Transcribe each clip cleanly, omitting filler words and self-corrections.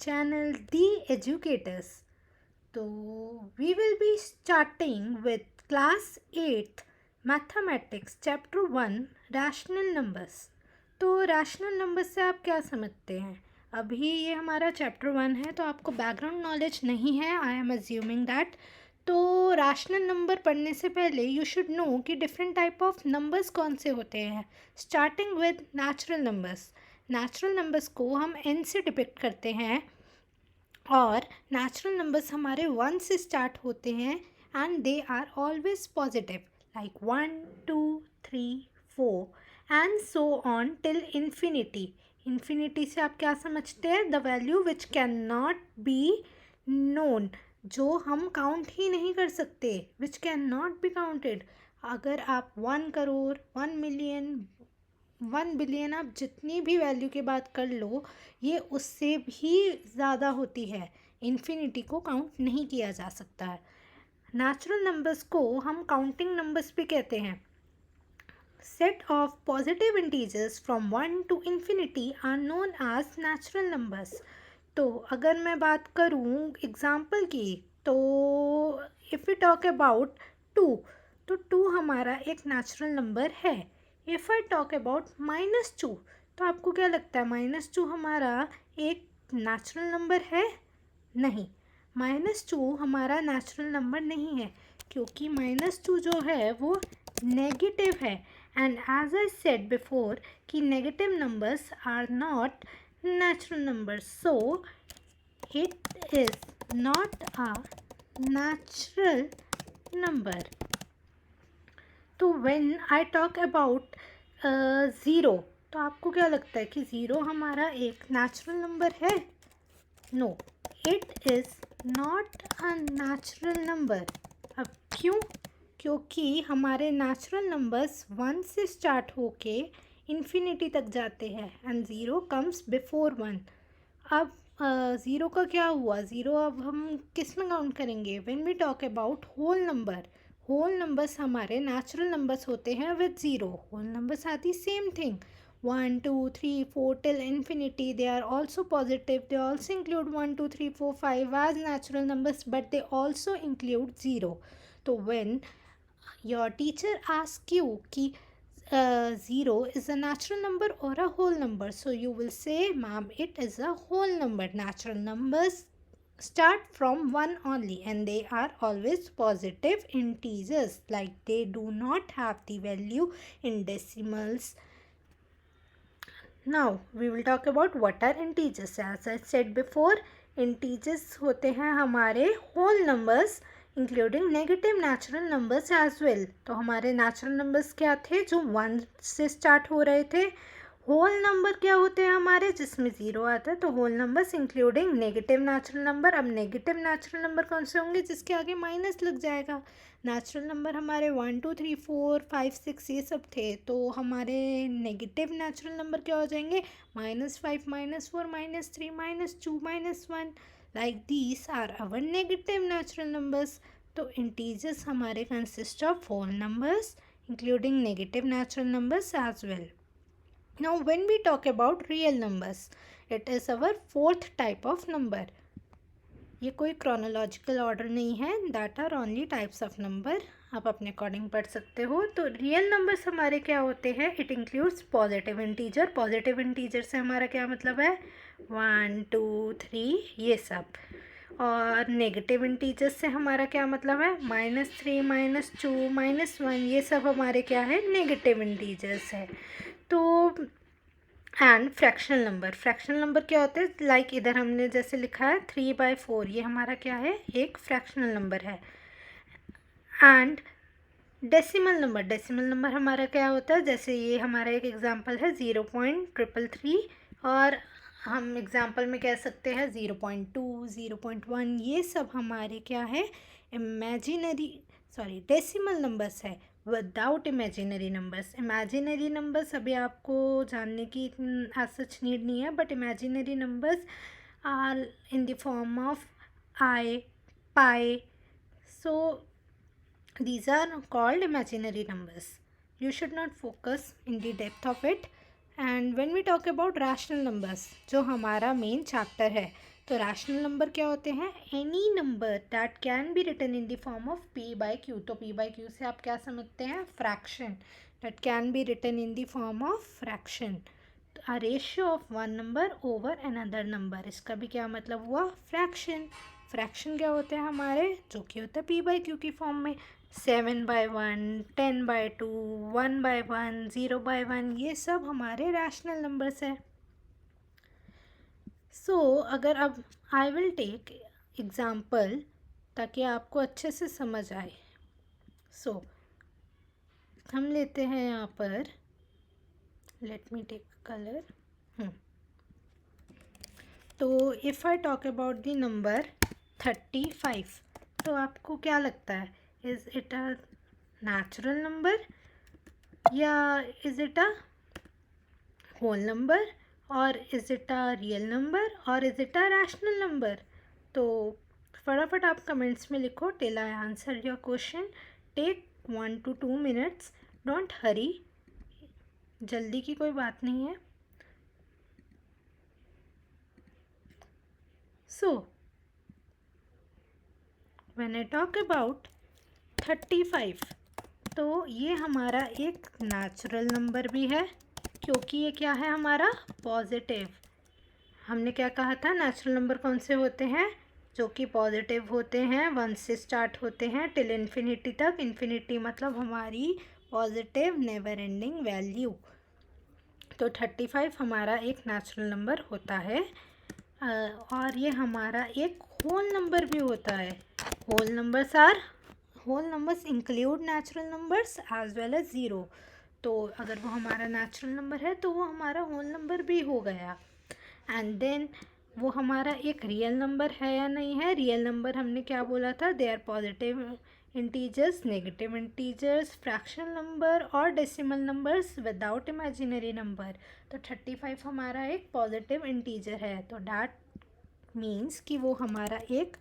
channel The Educators. So we will be starting with class 8th mathematics chapter 1 rational numbers. तो rational number से आप क्या समझते हैं? अभी ये हमारा चैप्टर 1 है तो आपको बैकग्राउंड नॉलेज नहीं है, आई एम अज्यूमिंग दैट. तो रैशनल नंबर पढ़ने से पहले यू शुड नो कि डिफरेंट टाइप ऑफ नंबर्स कौन से होते हैं. Starting with natural numbers. Natural numbers को हम n से डिपिक्ट करते हैं और नेचुरल नंबर्स हमारे 1 से स्टार्ट होते हैं and they are always positive like 1 2 3 4 and so on till infinity. Infinity से आप क्या समझते हैं? The value which can not be known, जो हम काउंट ही नहीं कर सकते, which can not be counted. अगर आप 1 करोड़ 1 मिलियन 1 बिलियन आप जितनी भी वैल्यू की बात कर लो, ये उससे भी ज़्यादा होती है. इन्फिनिटी को काउंट नहीं किया जा सकता है. नेचुरल नंबर्स को हम काउंटिंग नंबर्स भी कहते हैं. Set of positive integers from 1 to infinity are known as natural numbers. तो अगर मैं बात करूँ एग्जाम्पल की, तो इफ़ यू टॉक अबाउट 2, तो 2 हमारा एक नेचुरल नंबर है. इफ़ आई टॉक अबाउट -2, तो आपको क्या लगता है -2 हमारा एक नेचुरल नंबर है? नहीं, -2 हमारा नेचुरल नंबर नहीं है क्योंकि -2 जो है वो नेगेटिव है. And as I said before कि negative numbers are not natural numbers, so it is not a natural number. तो व्हेन आई टॉक अबाउट 0, तो आपको क्या लगता है कि 0 हमारा एक नेचुरल नंबर है? No, it is not a natural number. अब क्यों? क्योंकि हमारे नेचुरल नंबर्स 1 से स्टार्ट होके इन्फिनिटी तक जाते हैं एंड 0 कम्स बिफोर 1. अब 0 का क्या हुआ? 0 अब हम किस में काउंट करेंगे? When we talk about whole number. Whole numbers हमारे नेचुरल नंबर्स होते हैं with 0. Whole numbers are the same thing. 1 2 3 4 till infinity, they are also positive. They also include 1 2 3 4 5 as natural numbers, but they also include 0. तो when your teacher asks you कि 0 is a natural number or a whole number, so you will say, ma'am, it is a whole number. Natural numbers start from 1 only and they are always positive integers, like they do not have the value in decimals. Now we will talk about what are integers. As I said before, integers होते हैं हमारे whole numbers including negative natural numbers as well. तो हमारे natural numbers क्या थे? जो 1 से start हो रहे थे. होल नंबर क्या होते हैं हमारे? जिसमें 0 आता है. तो whole numbers including negative natural number. अब नेगेटिव नेचुरल नंबर कौन से होंगे? जिसके आगे माइनस लग जाएगा. नेचुरल नंबर हमारे 1 2 3 4 5 6 ये सब थे, तो हमारे नेगेटिव नेचुरल नंबर क्या हो जाएंगे? -5 -4 -3 -2 -1. Like these are our negative natural numbers. तो integers हमारे consist of whole numbers including negative natural numbers as well. Now when we talk about real numbers, it is our 4th type of number. ये कोई chronological order नहीं है. that are only types of number. आप अपने according पढ़ सकते हो. तो रियल नंबर्स हमारे क्या होते हैं? It includes positive integer. Positive integer से हमारा क्या मतलब है? 1 2 3 ये सब. और नेगेटिव इंटीजर्स से हमारा क्या मतलब है? -3 -2 -1 ये सब हमारे क्या है? नेगेटिव इंटीजर्स है. तो and fractional number. Fractional number क्या होते हैं? लाइक इधर हमने जैसे लिखा है 3/4, ये हमारा क्या है? एक फ्रैक्शनल नंबर है. And decimal number. Decimal number हमारा क्या होता है? जैसे ये हमारा एक एग्जांपल है 0.333 और हम एग्जांपल में कह सकते हैं 0.2 0.1. ये सब हमारे क्या है? डेसिमल नंबर्स है without imaginary numbers. Imaginary numbers अभी आपको जानने की एज सच नीड नहीं है, but imaginary numbers are in the form of i, pi. So these are called imaginary numbers. You should not focus in the depth of it. And when we talk about rational numbers, जो हमारा main chapter है, तो rational number क्या होते हैं? Any number that can be written in the form of p by q. तो p by q से आप क्या समझते हैं? Fraction that can be written in the form of fraction, a ratio of one number over another number. इसका भी क्या मतलब हुआ? फ्रैक्शन। फ्रैक्शन क्या होते हैं हमारे? जो कि होता है पी बाई क्यू की फॉर्म में, 7/1, 10/2, 1/1, 0/1, ये सब हमारे रैशनल नंबर्स है। सो अगर अब आई विल टेक एग्जाम्पल ताकि आपको अच्छे से समझ आए। सो हम लेते हैं यहाँ पर, लेट मी टेक कलर। तो if I talk about the number 35, तो आपको क्या लगता है? Is it a natural number या is it a whole number, और is it a real number, और is it a rational number? तो फटाफट आप कमेंट्स में लिखो till I answer your question. Take 1 to 2 minutes, don't hurry, जल्दी की कोई बात नहीं है। So when I talk about 35, तो ये हमारा एक नेचुरल नंबर भी है, क्योंकि ये क्या है हमारा? पॉजिटिव। हमने क्या कहा था? नेचुरल नंबर कौन से होते हैं? जो कि पॉजिटिव होते हैं, 1 से स्टार्ट होते हैं टिल इन्फिनिटी तक। इन्फिनिटी मतलब हमारी पॉजिटिव नेवर एंडिंग वैल्यू। तो 35 हमारा एक नेचुरल नंबर होता है, और ये हमारा एक होल नंबर भी होता है। Whole numbers include natural numbers as well as zero. तो अगर वो हमारा नेचुरल नंबर है तो वो हमारा होल नंबर भी हो गया। एंड देन वो हमारा एक रियल नंबर है या नहीं है? रियल नंबर हमने क्या बोला था? They are positive integers, negative integers, fractional number और decimal numbers without imaginary number. तो 35 हमारा एक पॉजिटिव इंटीजर है, तो डैट मीन्स कि वो हमारा एक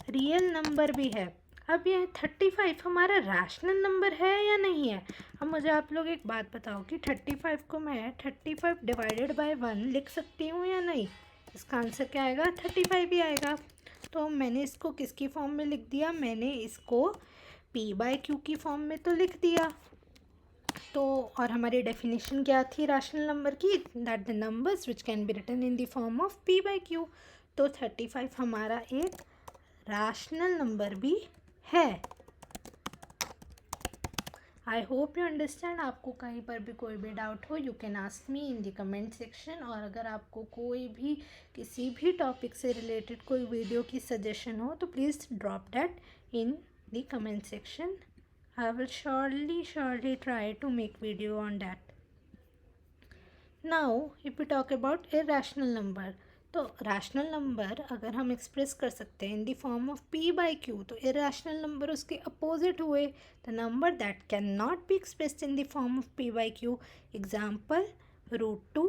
रियल नंबर भी है। अब ये 35 हमारा रैशनल नंबर है या नहीं है? अब मुझे आप लोग एक बात बताओ कि 35 को मैं 35 डिवाइडेड बाय 1 लिख सकती हूँ या नहीं? इसका आंसर क्या आएगा? 35 ही आएगा। तो मैंने इसको किसकी फॉर्म में लिख दिया? मैंने इसको पी बाई क्यू की फॉर्म में तो लिख दिया। तो और हमारी डेफिनेशन क्या थी रैशनल नंबर की? That the numbers which can be written in the form of p by q. तो 35 हमारा एक रैशनल नंबर भी है। I hope you understand. आपको कहीं पर भी कोई भी डाउट हो, you can ask me in the comment section. और अगर आपको कोई भी किसी भी टॉपिक से रिलेटेड कोई वीडियो की सजेशन हो तो please drop that in the comment section. I will surely try to make video on that. Now, if we talk about irrational number, तो रैशनल नंबर अगर हम एक्सप्रेस कर सकते हैं इन the form of p by q, तो irrational number उसके opposite हुए, the number that can not be expressed in the form of p by Q. Example √2,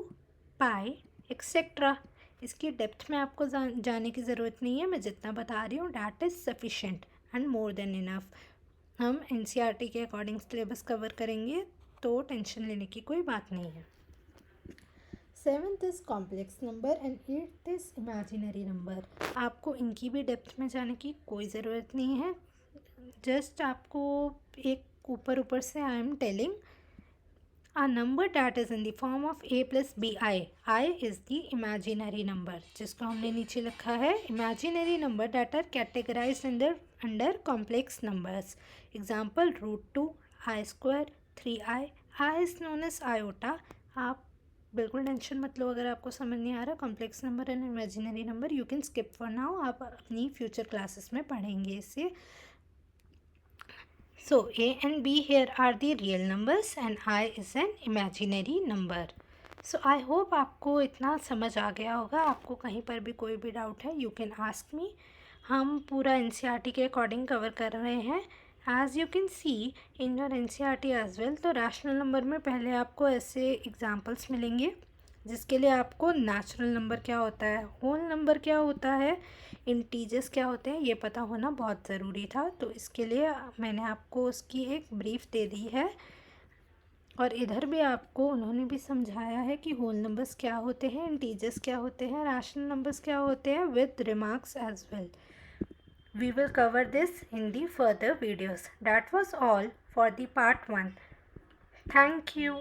pi etcetera. इसकी डेप्थ में आपको जाने की ज़रूरत नहीं है, मैं जितना बता रही हूँ that is sufficient and more than enough. हम एनसीईआरटी के अकॉर्डिंग सिलेबस कवर करेंगे, तो टेंशन लेने की कोई बात नहीं है। 7th is complex number and 8th is imaginary number. आपको इनकी भी डेप्थ में जाने की कोई ज़रूरत नहीं है, जस्ट आपको एक ऊपर से I am telling a number that is in the form of a plus bi. I is the imaginary number, जिसको हमने नीचे लिखा है imaginary number that are categorized under complex numbers. Example √2, I square, 3i. I is known as iota. आप बिल्कुल tension मत लो अगर आपको समझ नहीं आ रहा complex number and imaginary number, you can skip for now, आप अपनी फ्यूचर क्लासेस में पढ़ेंगे इसे। So a and b here are the real numbers and I is an imaginary number. So I hope आपको इतना समझ आ गया होगा। आपको कहीं पर भी कोई भी डाउट है यू कैन आस्क मी। हम पूरा एनसीईआरटी के अकॉर्डिंग कवर कर रहे हैं as you can see in your NCERT as well. तो रैशनल नंबर में पहले आपको ऐसे एग्जांपल्स मिलेंगे जिसके लिए आपको नेचुरल नंबर क्या होता है, होल नंबर क्या होता है, इंटीजर्स क्या होते हैं, ये पता होना बहुत ज़रूरी था। तो इसके लिए मैंने आपको उसकी एक ब्रीफ दे दी है। और इधर भी आपको उन्होंने भी समझाया है कि होल नंबर्स क्या होते हैं, इंटीजर्स क्या होते हैं, रैशनल नंबर्स क्या होते हैं, with remarks as well. We will cover this in the further videos. That was all for the part 1. Thank you.